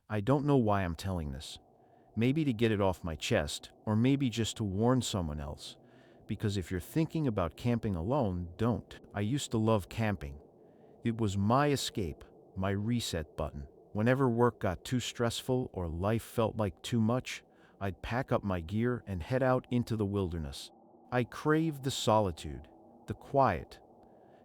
I don't know why I'm telling this. Maybe to get it off my chest, or maybe just to warn someone else. Because if you're thinking about camping alone, don't. I used to love camping. It was my escape, my reset button. Whenever work got too stressful or life felt like too much, I'd pack up my gear and head out into the wilderness. I craved the solitude, the quiet,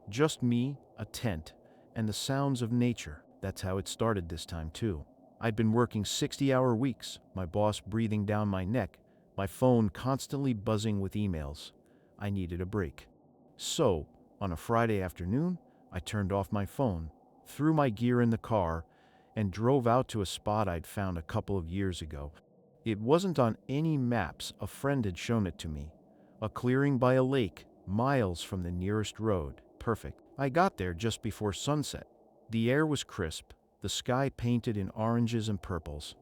just me, a tent, and the sounds of nature. That's how it started this time, too. I'd been working 60-hour weeks, my boss breathing down my neck, my phone constantly buzzing with emails. I needed a break. So, on a Friday afternoon, I turned off my phone, threw my gear in the car, and drove out to a spot I'd found a couple of years ago. It wasn't on any maps, a friend had shown it to me. A clearing by a lake, miles from the nearest road. Perfect. I got there just before sunset. The air was crisp, the sky painted in oranges and purples.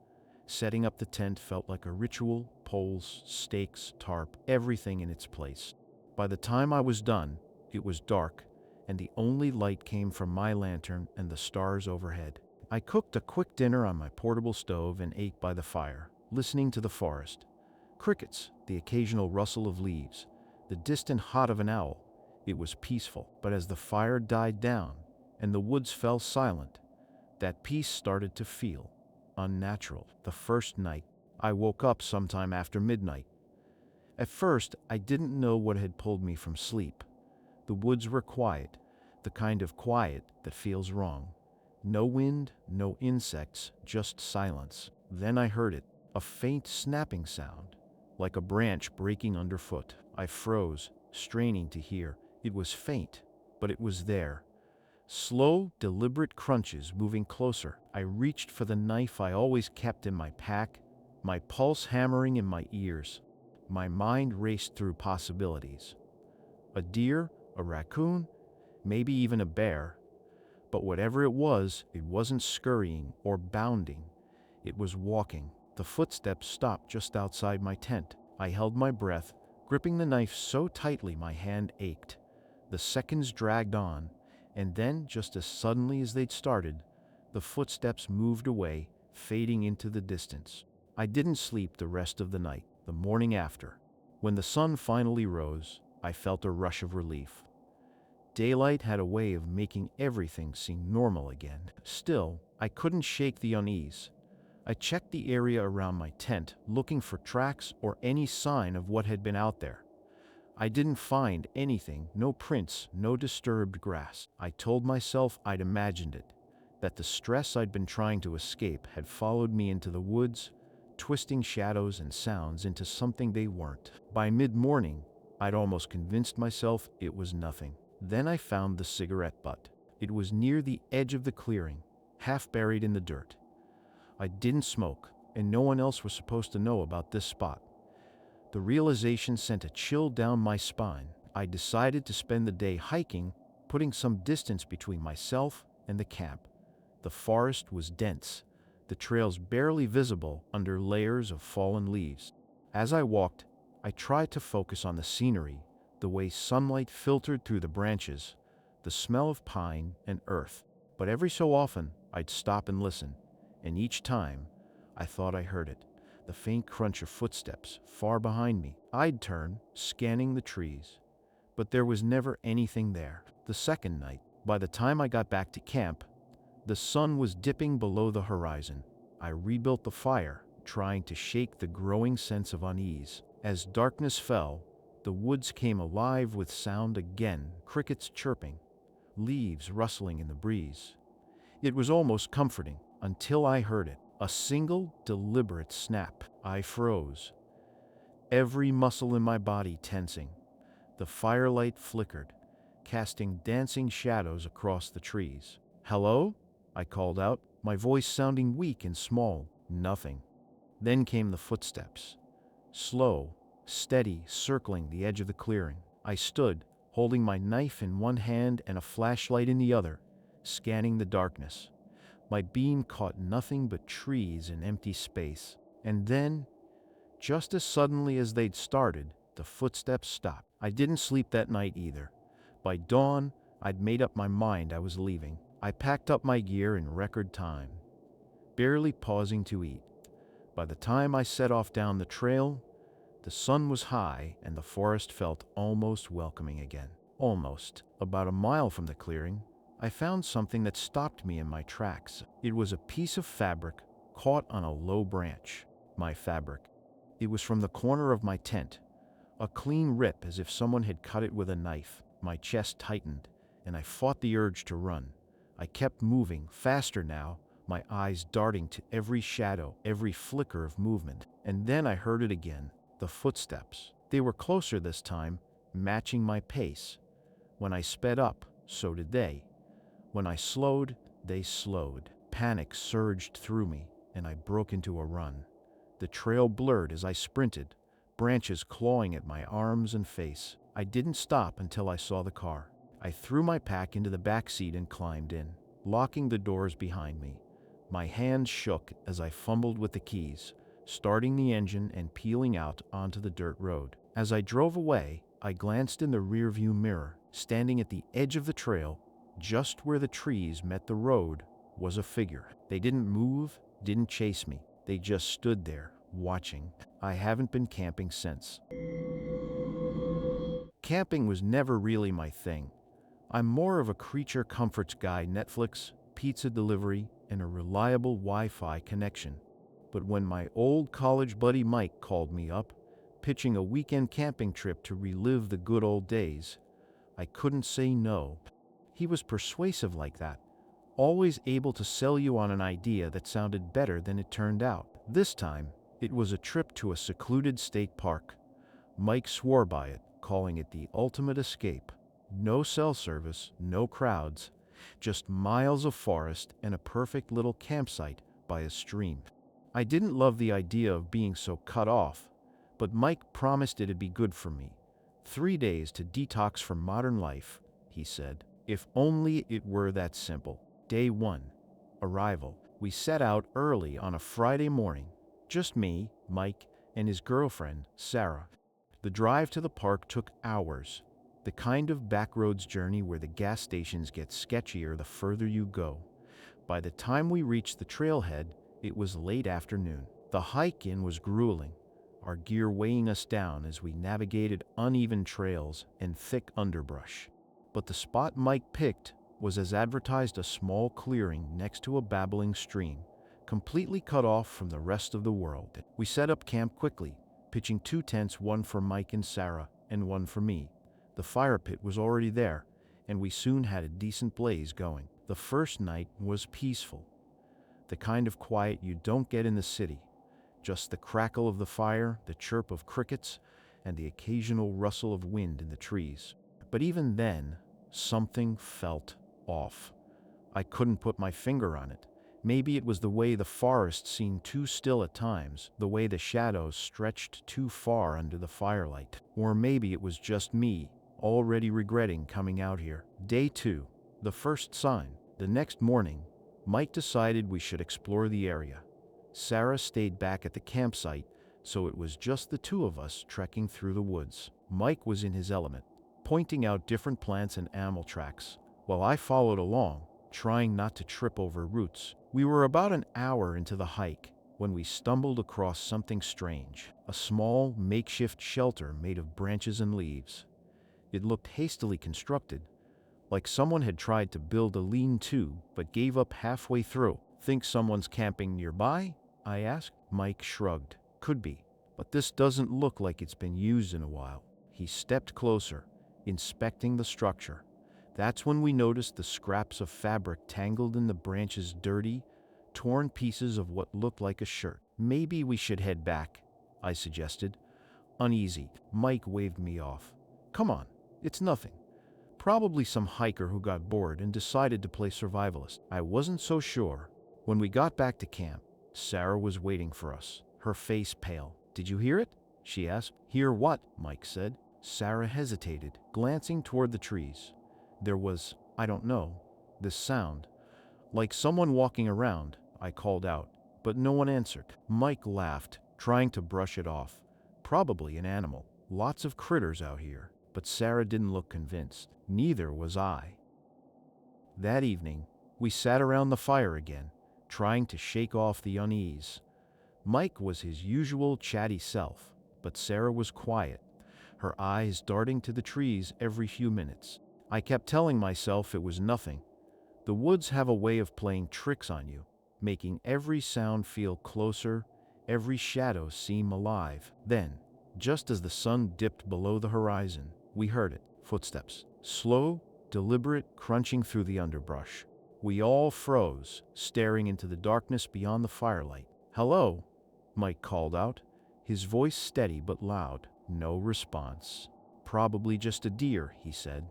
Setting up the tent felt like a ritual, poles, stakes, tarp, everything in its place. By the time I was done, it was dark, and the only light came from my lantern and the stars overhead. I cooked a quick dinner on my portable stove and ate by the fire, listening to the forest. Crickets, the occasional rustle of leaves, the distant hot of an owl. It was peaceful, but as the fire died down and the woods fell silent, that peace started to feel unnatural. The first night, I woke up sometime after midnight. At first, I didn't know what had pulled me from sleep. The woods were quiet, the kind of quiet that feels wrong. No wind, no insects, just silence. Then I heard it, a faint snapping sound, like a branch breaking underfoot. I froze, straining to hear. It was faint, but it was there. Slow, deliberate crunches moving closer. I reached for the knife I always kept in my pack, my pulse hammering in my ears. My mind raced through possibilities. A deer, a raccoon, maybe even a bear. But whatever it was, it wasn't scurrying or bounding. It was walking. The footsteps stopped just outside my tent. I held my breath, gripping the knife so tightly my hand ached. The seconds dragged on, and then, just as suddenly as they'd started, the footsteps moved away, fading into the distance. I didn't sleep the rest of the night. The morning after, when the sun finally rose, I felt a rush of relief. Daylight had a way of making everything seem normal again. Still, I couldn't shake the unease. I checked the area around my tent, looking for tracks or any sign of what had been out there. I didn't find anything, no prints, no disturbed grass. I told myself I'd imagined it, that the stress I'd been trying to escape had followed me into the woods, twisting shadows and sounds into something they weren't. By mid-morning, I'd almost convinced myself it was nothing. Then I found the cigarette butt. It was near the edge of the clearing, half buried in the dirt. I didn't smoke, and no one else was supposed to know about this spot. The realization sent a chill down my spine. I decided to spend the day hiking, putting some distance between myself and the camp. The forest was dense, the trails barely visible under layers of fallen leaves. As I walked, I tried to focus on the scenery, the way sunlight filtered through the branches, the smell of pine and earth. But every so often, I'd stop and listen, and each time, I thought I heard it, the faint crunch of footsteps far behind me. I'd turn, scanning the trees, but there was never anything there. The second night, by the time I got back to camp, the sun was dipping below the horizon. I rebuilt the fire, trying to shake the growing sense of unease. As darkness fell, the woods came alive with sound again, crickets chirping, leaves rustling in the breeze. It was almost comforting until I heard it, a single, deliberate snap. I froze, every muscle in my body tensing. The firelight flickered, casting dancing shadows across the trees. "Hello?" I called out, my voice sounding weak and small. Nothing. Then came the footsteps. Slow, steady, circling the edge of the clearing. I stood, holding my knife in one hand and a flashlight in the other, scanning the darkness. My beam caught nothing but trees and empty space. And then, just as suddenly as they'd started, the footsteps stopped. I didn't sleep that night either. By dawn, I'd made up my mind I was leaving. I packed up my gear in record time. barely pausing to eat. By the time I set off down the trail, the sun was high and the forest felt almost welcoming again. Almost. About a mile from the clearing, I found something that stopped me in my tracks. It was a piece of fabric caught on a low branch. My fabric. It was from the corner of my tent. A clean rip, as if someone had cut it with a knife. My chest tightened, and I fought the urge to run. I kept moving, faster now, my eyes darting to every shadow, every flicker of movement. And then I heard it again, the footsteps. They were closer this time, matching my pace. When I sped up, so did they. When I slowed, they slowed. Panic surged through me, and I broke into a run. The trail blurred as I sprinted, branches clawing at my arms and face. I didn't stop until I saw the car. I threw my pack into the back seat and climbed in, locking the doors behind me. My hands shook as I fumbled with the keys, starting the engine and peeling out onto the dirt road. As I drove away, I glanced in the rearview mirror. Standing at the edge of the trail, just where the trees met the road, was a figure. They didn't move, didn't chase me. They just stood there, watching. I haven't been camping since. Camping was never really my thing. I'm more of a creature comforts guy. Netflix, pizza delivery, and a reliable Wi-Fi connection. But when my old college buddy Mike called me up, pitching a weekend camping trip to relive the good old days, I couldn't say no. He was persuasive like that, always able to sell you on an idea that sounded better than it turned out. This time, it was a trip to a secluded state park. Mike swore by it, calling it the ultimate escape. No cell service, no crowds, just miles of forest and a perfect little campsite by a stream. I didn't love the idea of being so cut off, but Mike promised it'd be good for me. 3 days to detox from modern life, he said. If only it were that simple. Day 1. Arrival. We set out early on a Friday morning. Just me, Mike, and his girlfriend, Sarah. The drive to the park took hours. The kind of backroads journey where the gas stations get sketchier the further you go. By the time we reached the trailhead, it was late afternoon. The hike in was grueling, our gear weighing us down as we navigated uneven trails and thick underbrush. But the spot Mike picked was as advertised, a small clearing next to a babbling stream, completely cut off from the rest of the world. We set up camp quickly, pitching 2 tents, one for Mike and Sarah, and one for me. The fire pit was already there, and we soon had a decent blaze going. The first night was peaceful, the kind of quiet you don't get in the city. Just the crackle of the fire, the chirp of crickets, and the occasional rustle of wind in the trees. But even then, something felt off. I couldn't put my finger on it. Maybe it was the way the forest seemed too still at times, the way the shadows stretched too far under the firelight. Or maybe it was just me, already regretting coming out here. Day 2. The first sign. The next morning, Mike decided we should explore the area. Sarah stayed back at the campsite, so it was just the two of us trekking through the woods. Mike was in his element, pointing out different plants and animal tracks, while I followed along, trying not to trip over roots. We were about an hour into the hike when we stumbled across something strange, a small, makeshift shelter made of branches and leaves. It looked hastily constructed, like someone had tried to build a lean-to but gave up halfway through. Think someone's camping nearby? I asked. Mike shrugged. Could be, but this doesn't look like it's been used in a while. He stepped closer, inspecting the structure. That's when we noticed the scraps of fabric tangled in the branches, dirty, torn pieces of what looked like a shirt. Maybe we should head back, I suggested. Uneasy, Mike waved me off. Come on, it's nothing. Probably some hiker who got bored and decided to play survivalist. I wasn't so sure. When we got back to camp, Sarah was waiting for us, her face pale. Did you hear it? She asked. Hear what? Mike said. Sarah hesitated, glancing toward the trees. There was, I don't know, this sound. Like someone walking around, I called out, but no one answered. Mike laughed, trying to brush it off. Probably an animal. Lots of critters out here. But Sarah didn't look convinced. Neither was I. That evening, we sat around the fire again, trying to shake off the unease. Mike was his usual chatty self, but Sarah was quiet, her eyes darting to the trees every few minutes. I kept telling myself it was nothing. The woods have a way of playing tricks on you, making every sound feel closer, every shadow seem alive. Then, just as the sun dipped below the horizon, we heard it. Footsteps. Slow, deliberate, crunching through the underbrush. We all froze, staring into the darkness beyond the firelight. "Hello," Mike called out, his voice steady but loud. No response. "Probably just a deer," he said,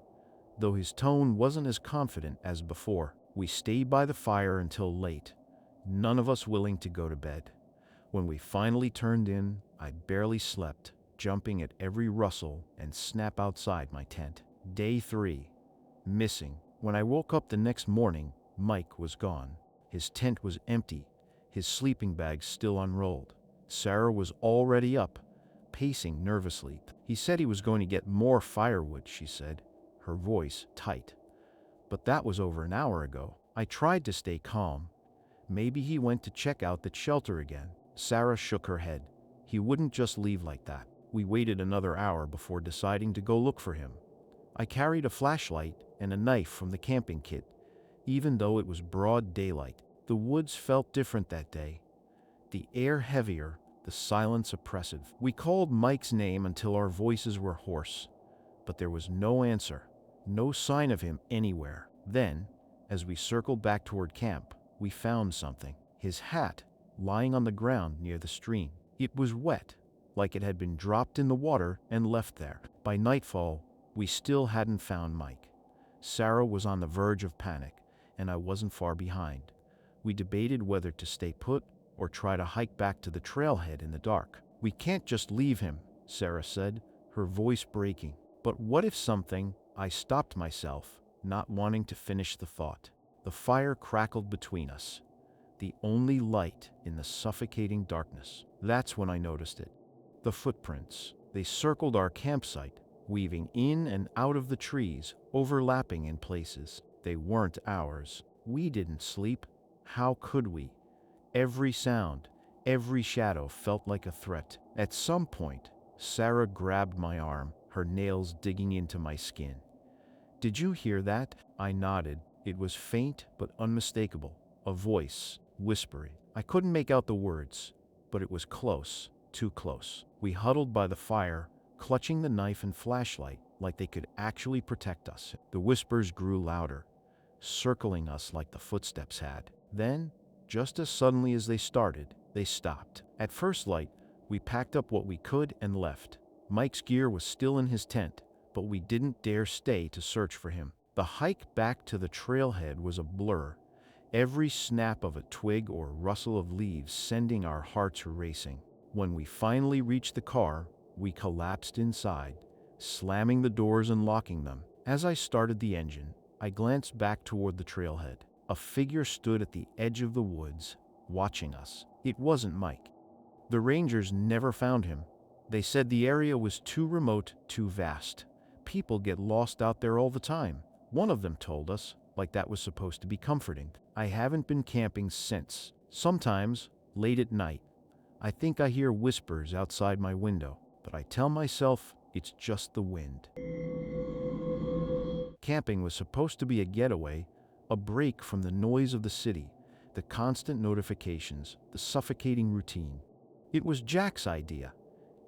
though his tone wasn't as confident as before. We stayed by the fire until late, none of us willing to go to bed. When we finally turned in, I barely slept, jumping at every rustle and snap outside my tent. Day 3. Missing. When I woke up the next morning, Mike was gone. His tent was empty, his sleeping bag still unrolled. Sarah was already up, pacing nervously. "He said he was going to get more firewood," she said, her voice tight. "But that was over an hour ago." I tried to stay calm. "Maybe he went to check out that shelter again." Sarah shook her head. "He wouldn't just leave like that." We waited another hour before deciding to go look for him. I carried a flashlight and a knife from the camping kit, even though it was broad daylight. The woods felt different that day. The air heavier, the silence oppressive. We called Mike's name until our voices were hoarse, but there was no answer, no sign of him anywhere. Then, as we circled back toward camp, we found something. His hat, lying on the ground near the stream. It was wet, like it had been dropped in the water and left there. By nightfall, we still hadn't found Mike. Sarah was on the verge of panic, and I wasn't far behind. We debated whether to stay put or try to hike back to the trailhead in the dark. "We can't just leave him," Sarah said, her voice breaking. "But what if something—" I stopped myself, not wanting to finish the thought. The fire crackled between us, the only light in the suffocating darkness. That's when I noticed it. The footprints. They circled our campsite, weaving in and out of the trees, overlapping in places. They weren't ours. We didn't sleep. How could we? Every sound, every shadow felt like a threat. At some point, Sarah grabbed my arm, her nails digging into my skin. "Did you hear that?" I nodded. It was faint but unmistakable, a voice, whispering. I couldn't make out the words, but it was close, too close. We huddled by the fire, clutching the knife and flashlight like they could actually protect us. The whispers grew louder, circling us like the footsteps had. Then, just as suddenly as they started, they stopped. At first light, we packed up what we could and left. Mike's gear was still in his tent, but we didn't dare stay to search for him. The hike back to the trailhead was a blur, every snap of a twig or rustle of leaves sending our hearts racing. When we finally reached the car, we collapsed inside, slamming the doors and locking them. As I started the engine, I glanced back toward the trailhead. A figure stood at the edge of the woods, watching us. It wasn't Mike. The rangers never found him. They said the area was too remote, too vast. People get lost out there all the time. One of them told us, like that was supposed to be comforting. I haven't been camping since. Sometimes, late at night, I think I hear whispers outside my window, but I tell myself it's just the wind. Camping was supposed to be a getaway, a break from the noise of the city, the constant notifications, the suffocating routine. It was Jack's idea.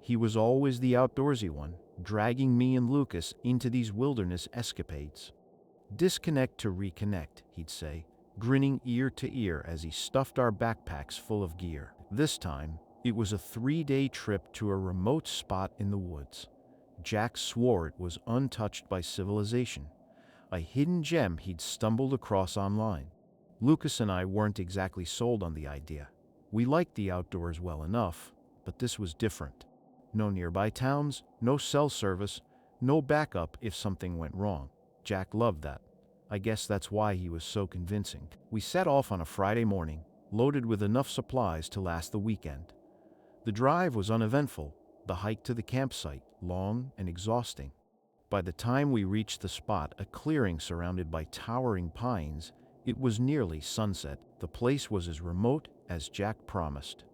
He was always the outdoorsy one, dragging me and Lucas into these wilderness escapades. "Disconnect to reconnect," he'd say, grinning ear to ear as he stuffed our backpacks full of gear. This time, it was a 3-day trip to a remote spot in the woods. Jack swore it was untouched by civilization, a hidden gem he'd stumbled across online. Lucas and I weren't exactly sold on the idea. We liked the outdoors well enough, but this was different. No nearby towns, no cell service, no backup if something went wrong. Jack loved that. I guess that's why he was so convincing. We set off on a Friday morning, loaded with enough supplies to last the weekend. The drive was uneventful, the hike to the campsite long and exhausting. By the time we reached the spot, a clearing surrounded by towering pines, It was nearly sunset. The place was as remote as Jack promised.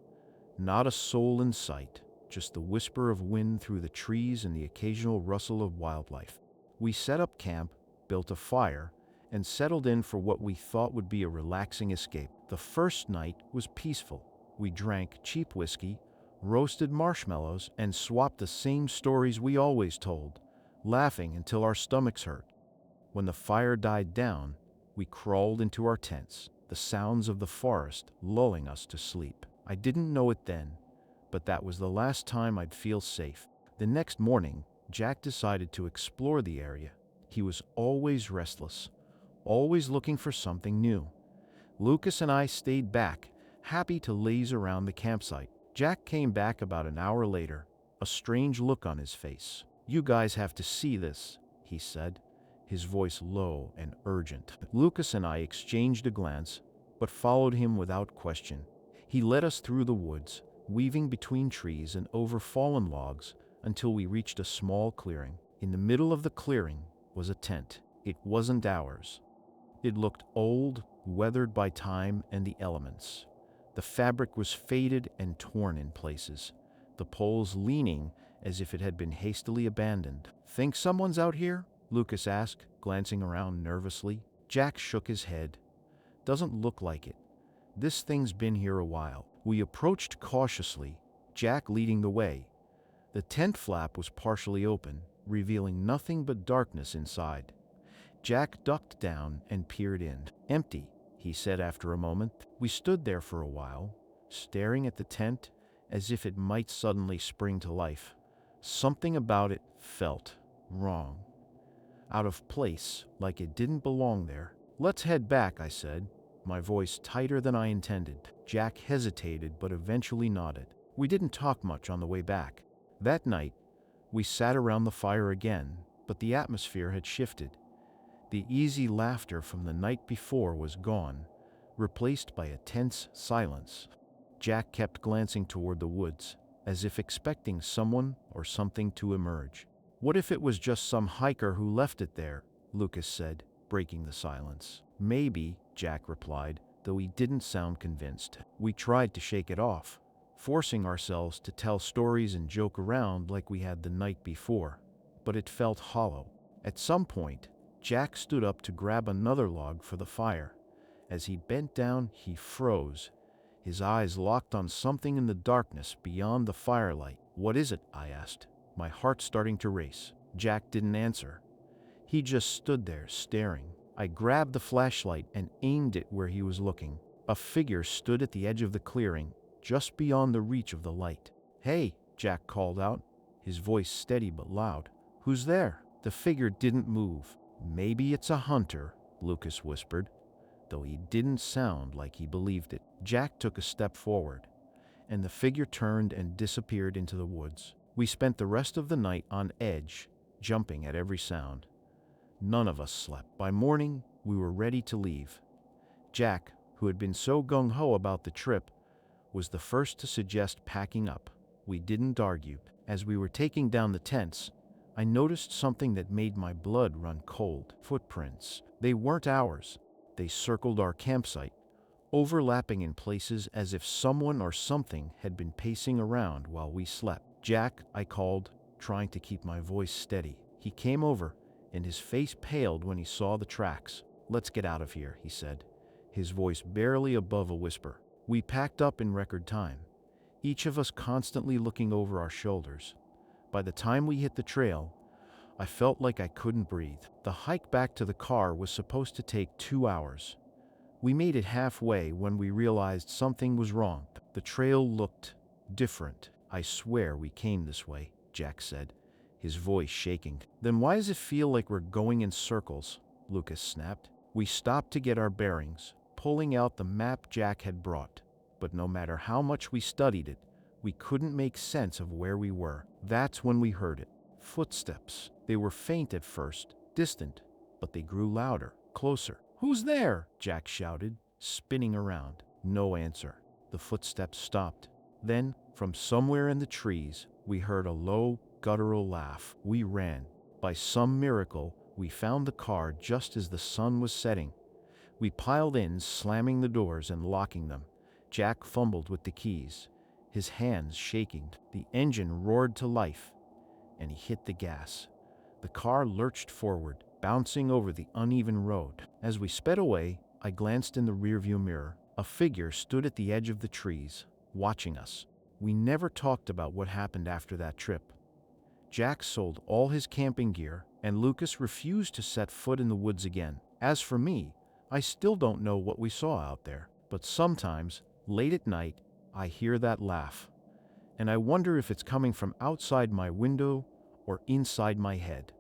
Not a soul in sight, just the whisper of wind through the trees and the occasional rustle of wildlife. We set up camp, built a fire, and settled in for what we thought would be a relaxing escape. The first night was peaceful. We drank cheap whiskey, roasted marshmallows, and swapped the same stories we always told, laughing until our stomachs hurt. When the fire died down, we crawled into our tents, the sounds of the forest lulling us to sleep. I didn't know it then, but that was the last time I'd feel safe. The next morning, Jack decided to explore the area. He was always restless, always looking for something new. Lucas and I stayed back, happy to laze around the campsite. Jack came back about an hour later, a strange look on his face. "You guys have to see this," he said, his voice low and urgent. Lucas and I exchanged a glance, but followed him without question. He led us through the woods, weaving between trees and over fallen logs until we reached a small clearing. In the middle of the clearing was a tent. It wasn't ours. It looked old, weathered by time and the elements. The fabric was faded and torn in places, the poles leaning as if it had been hastily abandoned. "Think someone's out here?" Lucas asked, glancing around nervously. Jack shook his head. "Doesn't look like it. This thing's been here a while." We approached cautiously, Jack leading the way. The tent flap was partially open, revealing nothing but darkness inside. Jack ducked down and peered in. "Empty," he said after a moment. We stood there for a while, staring at the tent as if it might suddenly spring to life. Something about it felt wrong, out of place, like it didn't belong there. "Let's head back," I said, my voice tighter than I intended. Jack hesitated but eventually nodded. We didn't talk much on the way back. That night, we sat around the fire again, but the atmosphere had shifted. The easy laughter from the night before was gone, replaced by a tense silence. Jack kept glancing toward the woods, as if expecting someone or something to emerge. "What if it was just some hiker who left it there?" Lucas said, breaking the silence. "Maybe," Jack replied, though he didn't sound convinced. We tried to shake it off, forcing ourselves to tell stories and joke around like we had the night before, but it felt hollow. At some point, Jack stood up to grab another log for the fire. As he bent down, he froze, his eyes locked on something in the darkness beyond the firelight. "What is it?" I asked, my heart starting to race. Jack didn't answer. He just stood there, staring. I grabbed the flashlight and aimed it where he was looking. A figure stood at the edge of the clearing, just beyond the reach of the light. "Hey," Jack called out, his voice steady but loud. "Who's there?" The figure didn't move. "Maybe it's a hunter," Lucas whispered, though he didn't sound like he believed it. Jack took a step forward, and the figure turned and disappeared into the woods. We spent the rest of the night on edge, jumping at every sound. None of us slept. By morning, we were ready to leave. Jack, who had been so gung-ho about the trip, was the first to suggest packing up. We didn't argue. As we were taking down the tents, I noticed something that made my blood run cold. Footprints. They weren't ours. They circled our campsite, overlapping in places as if someone or something had been pacing around while we slept. "Jack," I called, trying to keep my voice steady. He came over, and his face paled when he saw the tracks. "Let's get out of here," he said, his voice barely above a whisper. We packed up in record time, each of us constantly looking over our shoulders. By the time we hit the trail, I felt like I couldn't breathe. The hike back to the car was supposed to take 2 hours. We made it halfway when we realized something was wrong. The trail looked different. "I swear we came this way," Jack said, his voice shaking. "Then why does it feel like we're going in circles?" Lucas snapped. We stopped to get our bearings, pulling out the map Jack had brought. But no matter how much we studied it, we couldn't make sense of where we were. That's when we heard it. Footsteps. They were faint at first, distant, but they grew louder, closer. "Who's there?" Jack shouted, spinning around. No answer. The footsteps stopped. Then, from somewhere in the trees, we heard a low, guttural laugh. We ran. By some miracle, we found the car just as the sun was setting. We piled in, slamming the doors and locking them. Jack fumbled with the keys, his hands shaking. The engine roared to life, and he hit the gas. The car lurched forward, bouncing over the uneven road. As we sped away, I glanced in the rearview mirror. A figure stood at the edge of the trees, watching us. We never talked about what happened after that trip. Jack sold all his camping gear, and Lucas refused to set foot in the woods again. As for me, I still don't know what we saw out there. But sometimes, late at night, I hear that laugh, and I wonder if it's coming from outside my window or inside my head.